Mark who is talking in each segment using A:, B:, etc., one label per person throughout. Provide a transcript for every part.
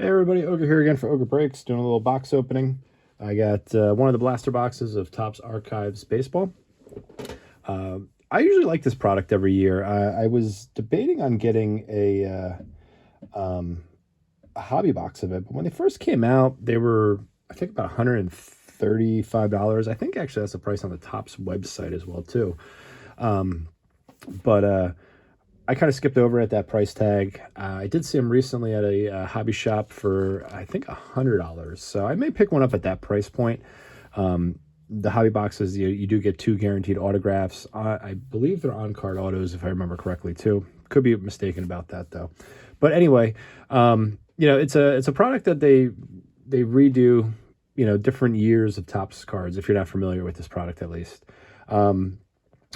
A: Hey everybody, Ogre here again for Ogre Breaks, doing a little box opening. I got one of the blaster boxes of Topps Archives Baseball. I usually like this product every year. I was debating on getting a hobby box of it, but when they first came out, they were, I think, about $135. I think actually that's the price on the Topps website as well, too. But I kind of skipped over at that price tag. I did see them recently at a hobby shop for, I think, $100. So I may pick one up at that price point. The hobby boxes, you do get 2 guaranteed autographs. I believe they're on-card autos, if I remember correctly, too. Could be mistaken about that, though. But anyway, it's a product that they redo, different years of Topps cards, if you're not familiar with this product, at least.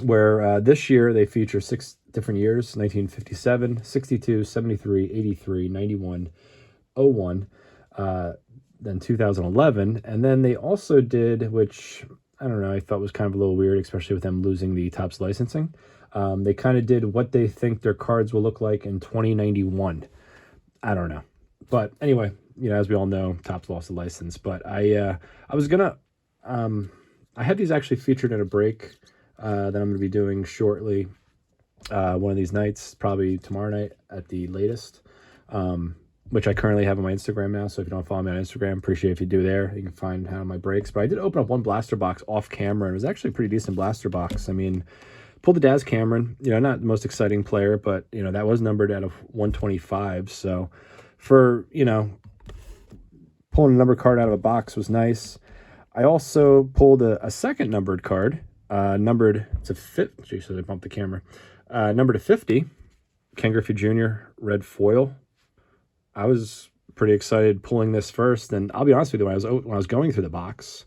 A: Where this year they feature 6 different years: 1957, 62, 73, 83, 91, 01, then 2011. And then they also did, which I don't know, I thought was kind of a little weird, especially with them losing the Topps licensing. They kind of did what they think their cards will look like in 2091. I don't know. But anyway, as we all know, Topps lost the license. But I was gonna, I had these actually featured in a break that I'm going to be doing shortly, one of these nights, probably tomorrow night at the latest, which I currently have on my Instagram now. So if you don't follow me on Instagram, appreciate if you do there. You can find how my breaks. But I did open up one blaster box off camera, and it was actually a pretty decent blaster box. I mean, pulled the Daz Cameron, not the most exciting player, but, that was numbered out of 125. So for, pulling a numbered card out of a box was nice. I also pulled a second numbered card, numbered to 50. Geez, I bumped the camera. Numbered to 50, Ken Griffey Jr. red foil. I was pretty excited pulling this first, and I'll be honest with you, when I was going through the box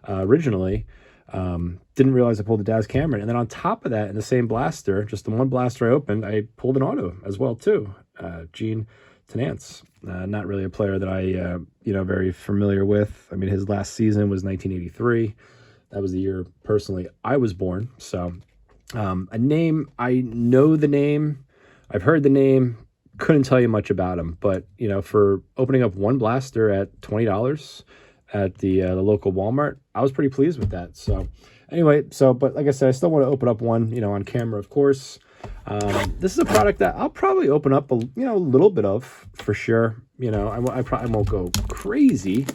A: originally, didn't realize I pulled the Daz Cameron, and then on top of that, in the same blaster, just the one blaster I opened, I pulled an auto as well too. Gene Tenance, not really a player that I very familiar with. I mean, his last season was 1983. That was the year, personally, I was born. So a name, I know the name. I've heard the name. Couldn't tell you much about him. But, for opening up one blaster at $20 at the local Walmart, I was pretty pleased with that. So anyway, but like I said, I still want to open up one, on camera, of course. This is a product that I'll probably open up a little bit of, for sure. I probably won't go crazy.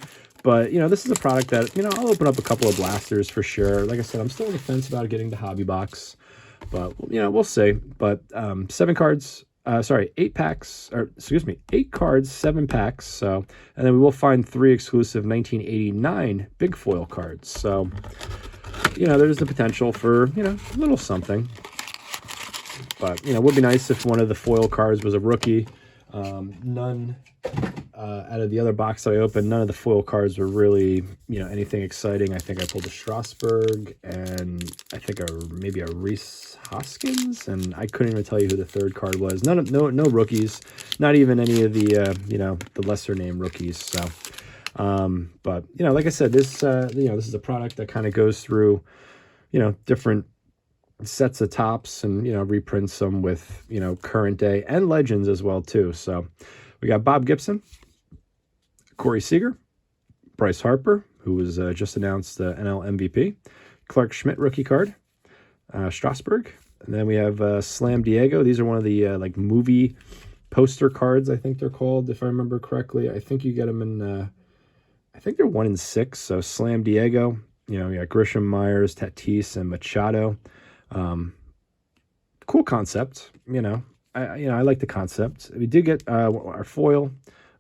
A: But, this is a product that, I'll open up a couple of blasters for sure. Like I said, I'm still on the fence about getting the hobby box. But, we'll see. But 8 packs, or excuse me, 8 cards, 7 packs. So, and then we will find 3 exclusive 1989 big foil cards. So, there's the potential for, a little something. But, it would be nice if one of the foil cards was a rookie. None out of the other box that I opened, none of the foil cards were really, anything exciting. I think I pulled a Strasburg and I think maybe a Reese Hoskins, and I couldn't even tell you who the third card was. No rookies, not even any of the, the lesser name rookies. So, but, like I said, this is a product that kind of goes through, different sets of Topps and, reprints them with, current day and legends as well, too. So we got Bob Gibson, Corey Seager, Bryce Harper, who was just announced NL MVP, Clark Schmidt rookie card, Strasburg, and then we have Slam Diego. These are one of the movie poster cards, I think they're called, if I remember correctly. I think you get them in, I think they're 1 in 6. So Slam Diego, you got Grisham, Myers, Tatis, and Machado. Cool concept, I like the concept. We did get our foil.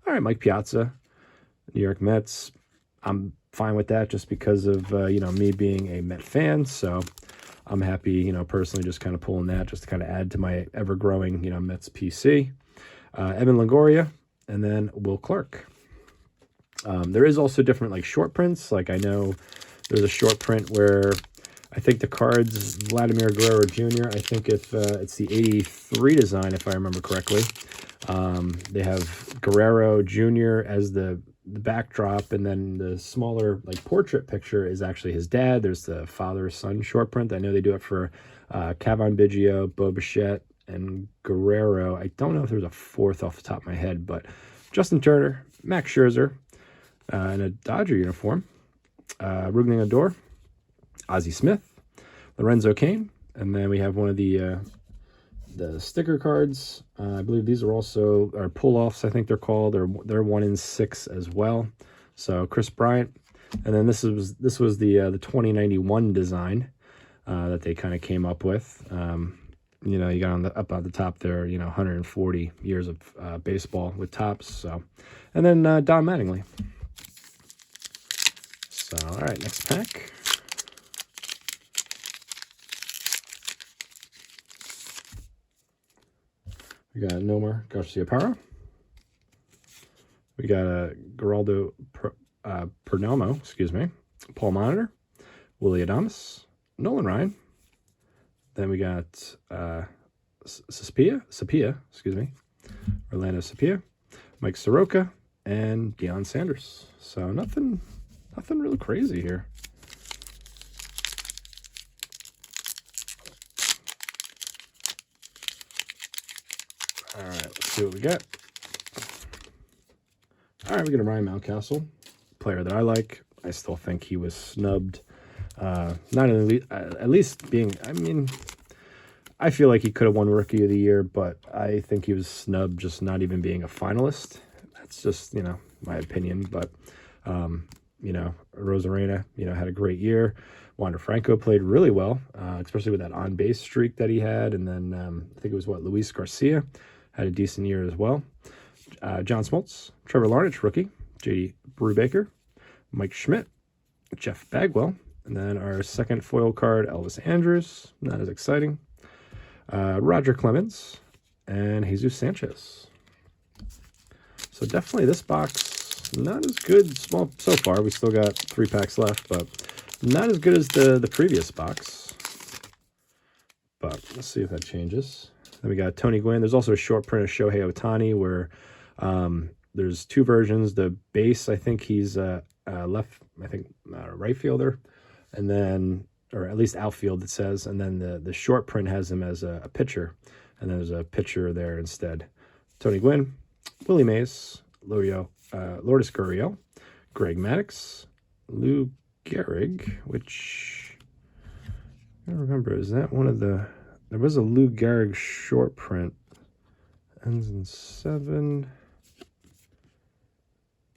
A: All right, Mike Piazza, New York Mets. I'm fine with that just because of, me being a Met fan. So I'm happy, personally just kind of pulling that just to kind of add to my ever-growing, Mets PC. Evan Longoria, and then Will Clark. There is also different, short prints. I know there's a short print where I think the card's Vladimir Guerrero Jr. I think if it's the 83 design, if I remember correctly. They have Guerrero Jr. as the backdrop, and then the smaller portrait picture is actually his dad. There's the father-son short print. I know they do it for Kevin Biggio, Bo Bichette, and Guerrero. I don't know if there's a fourth off the top of my head, but Justin Turner, Max Scherzer in a Dodger uniform. Rougned Odor, Ozzie Smith, Lorenzo Cain, and then we have one of the sticker cards. I believe these are also pull-offs, I think they're called. They're 1 in 6 as well. So Chris Bryant, and then this was the 2091 design that they kind of came up with. You know, you got up on the top there, you know, 140 years of baseball with tops. So, and then Don Mattingly. So, all right, next pack. We got Nomar Garciaparra. We got Geraldo Perdomo, excuse me. Paul Molitor, Willy Adames, Nolan Ryan. Then we got Sapia, excuse me. Orlando Sapia, Mike Soroka, and Deion Sanders. So nothing really crazy here. All right, let's see what we get. All right, we get a Ryan Mountcastle, player that I like. I still think he was snubbed. Not at least being, I mean, I feel like he could have won Rookie of the Year, but I think he was snubbed just not even being a finalist. That's just, you know, my opinion. But, you know, Rosarena, you know, had a great year. Wander Franco played really well, especially with that on-base streak that he had. And then I think it was, Luis Garcia had a decent year as well. John Smoltz, Trevor Larnach, rookie, J.D. Brubaker, Mike Schmidt, Jeff Bagwell, and then our second foil card, Elvis Andrus, not as exciting, Roger Clemens, and Jesus Sanchez. So definitely this box, not as good so far. We still got 3 packs left, but not as good as the previous box. But let's see if that changes. Then we got Tony Gwynn. There's also a short print of Shohei Ohtani where there's 2 versions. The base, I think he's right fielder, and then, or at least outfield it says, and then the short print has him as a pitcher, and then there's a pitcher there instead. Tony Gwynn, Willie Mays, Lourdes Gurriel, Greg Maddux, Lou Gehrig, which I don't remember, is that one of the, there was a Lou Gehrig short print, ends in 7.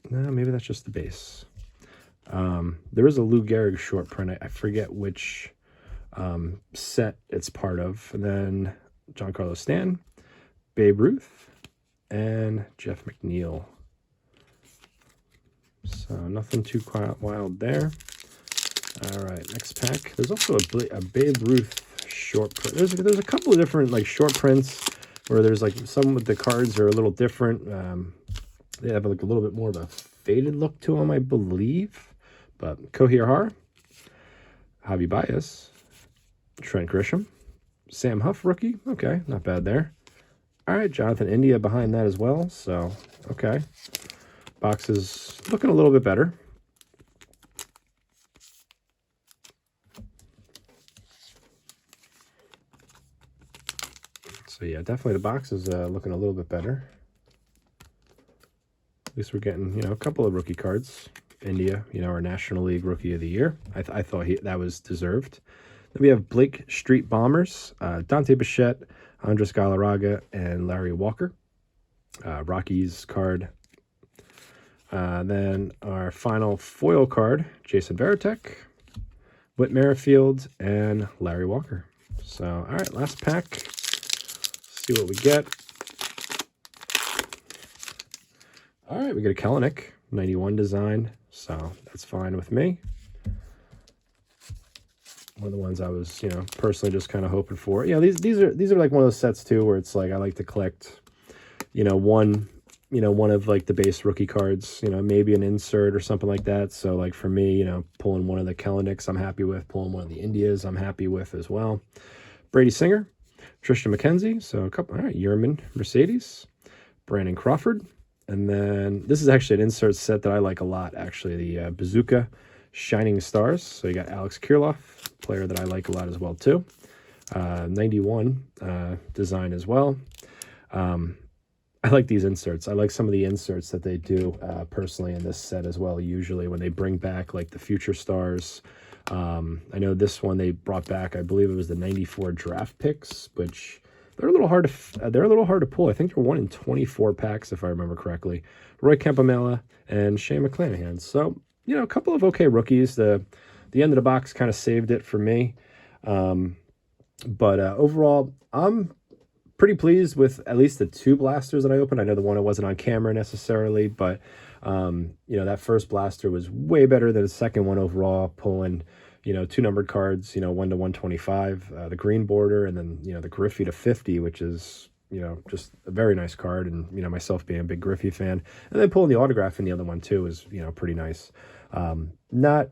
A: No, maybe that's just the base. There is a Lou Gehrig short print. I forget which set it's part of. And then Giancarlo Stanton, Babe Ruth, and Jeff McNeil. So nothing too wild there. All right, next pack. There's also a Babe Ruth short print. There's a couple of different like short prints where there's like some with the cards are a little different. They have like a little bit more of a faded look to them, I believe. But Kohei Hara, Javi Baez, Trent Grisham, Sam Huff, rookie. Okay, not bad there. All right, Jonathan India behind that as well. So, okay. Box is looking a little bit better. So, yeah, definitely the box is looking a little bit better. At least we're getting, you know, a couple of rookie cards. India, you know, our National League Rookie of the Year. I thought that was deserved. Then we have Blake Street Bombers, Dante Bichette, Andres Galarraga, and Larry Walker. Rockies card. Then our final foil card, Jason Varitek, Whit Merrifield, and Larry Walker. So, all right, last pack. Let's see what we get. All right, we get a Kelenic 91 design, so that's fine with me. One of the ones I was, you know, personally just kind of hoping for. You know, these are like one of those sets too where it's like I like to collect, you know, one of like the base rookie cards, you know, maybe an insert or something like that. So like for me, you know, pulling one of the Kelenics I'm happy with, pulling one of the Indias I'm happy with as well. Brady Singer, Tristan McKenzie, so a couple. All right, Yerman Mercedes, Brandon Crawford. And then this is actually an insert set that I like a lot, actually, the Bazooka Shining Stars. So you got Alex Kirilloff, player that I like a lot as well, too. 91 design as well. I like these inserts. I like some of the inserts that they do personally in this set as well, usually when they bring back like the future stars. I know this one they brought back, I believe it was the 94 draft picks, which they're a little hard to pull. I think they're 1 in 24 packs, if I remember correctly. Roy Campamela and Shane McClanahan. So, you know, a couple of okay rookies. The end of the box kind of saved it for me. But overall, I'm pretty pleased with at least the 2 blasters that I opened. I know the one I wasn't on camera necessarily, but you know, that first blaster was way better than the second one overall, pulling, you know, 2 numbered cards, you know, 1 to 125, the green border, and then, you know, the Griffey to 50, which is, you know, just a very nice card. And, you know, myself being a big Griffey fan, and then pulling the autograph in the other one too is, you know, pretty nice. Not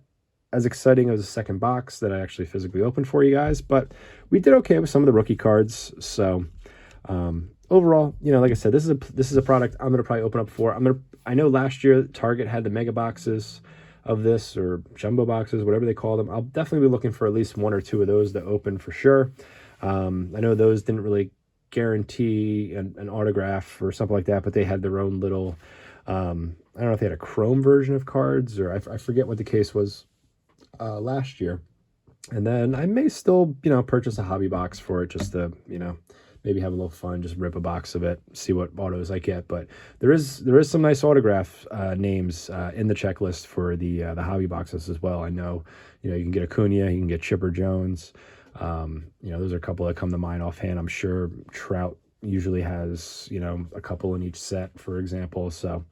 A: as exciting as the second box that I actually physically opened for you guys, but we did okay with some of the rookie cards. So overall, you know, like I said, this is a product I'm gonna probably open up for. I know last year Target had the mega boxes of this, or jumbo boxes, whatever they call them. I'll definitely be looking for at least 1 or 2 of those to open for sure. I know those didn't really guarantee an autograph or something like that, but they had their own little, I don't know if they had a chrome version of cards, or I forget what the case was last year. And then I may still, you know, purchase a hobby box for it, just to, you know, maybe have a little fun, just rip a box of it, see what autos I get. But there is some nice autograph names in the checklist for the hobby boxes as well. I know, you know, you can get Acuna, you can get Chipper Jones. You know, those are a couple that come to mind offhand. I'm sure Trout usually has, you know, a couple in each set, for example. So,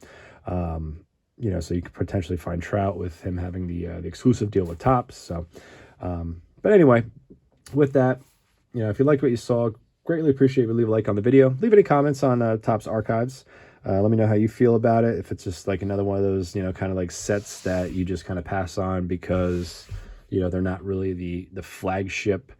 A: you know, so you could potentially find Trout with him having the exclusive deal with Topps. So, but anyway, with that, you know, if you liked what you saw, greatly appreciate if you leave a like on the video. Leave any comments on Topps Archives. Let me know how you feel about it. If it's just like another one of those, you know, kind of like sets that you just kind of pass on because, you know, they're not really the flagship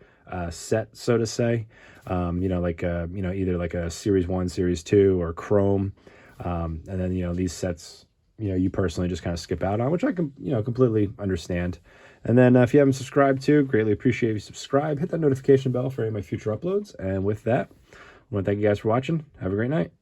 A: set, so to say. You know, like, you know, either like a Series 1, Series 2, or Chrome. And then, you know, these sets, you know, you personally just kind of skip out on, which I can, you know, completely understand. And then if you haven't subscribed to, greatly appreciate if you subscribe. Hit that notification bell for any of my future uploads. And with that, I want to thank you guys for watching. Have a great night.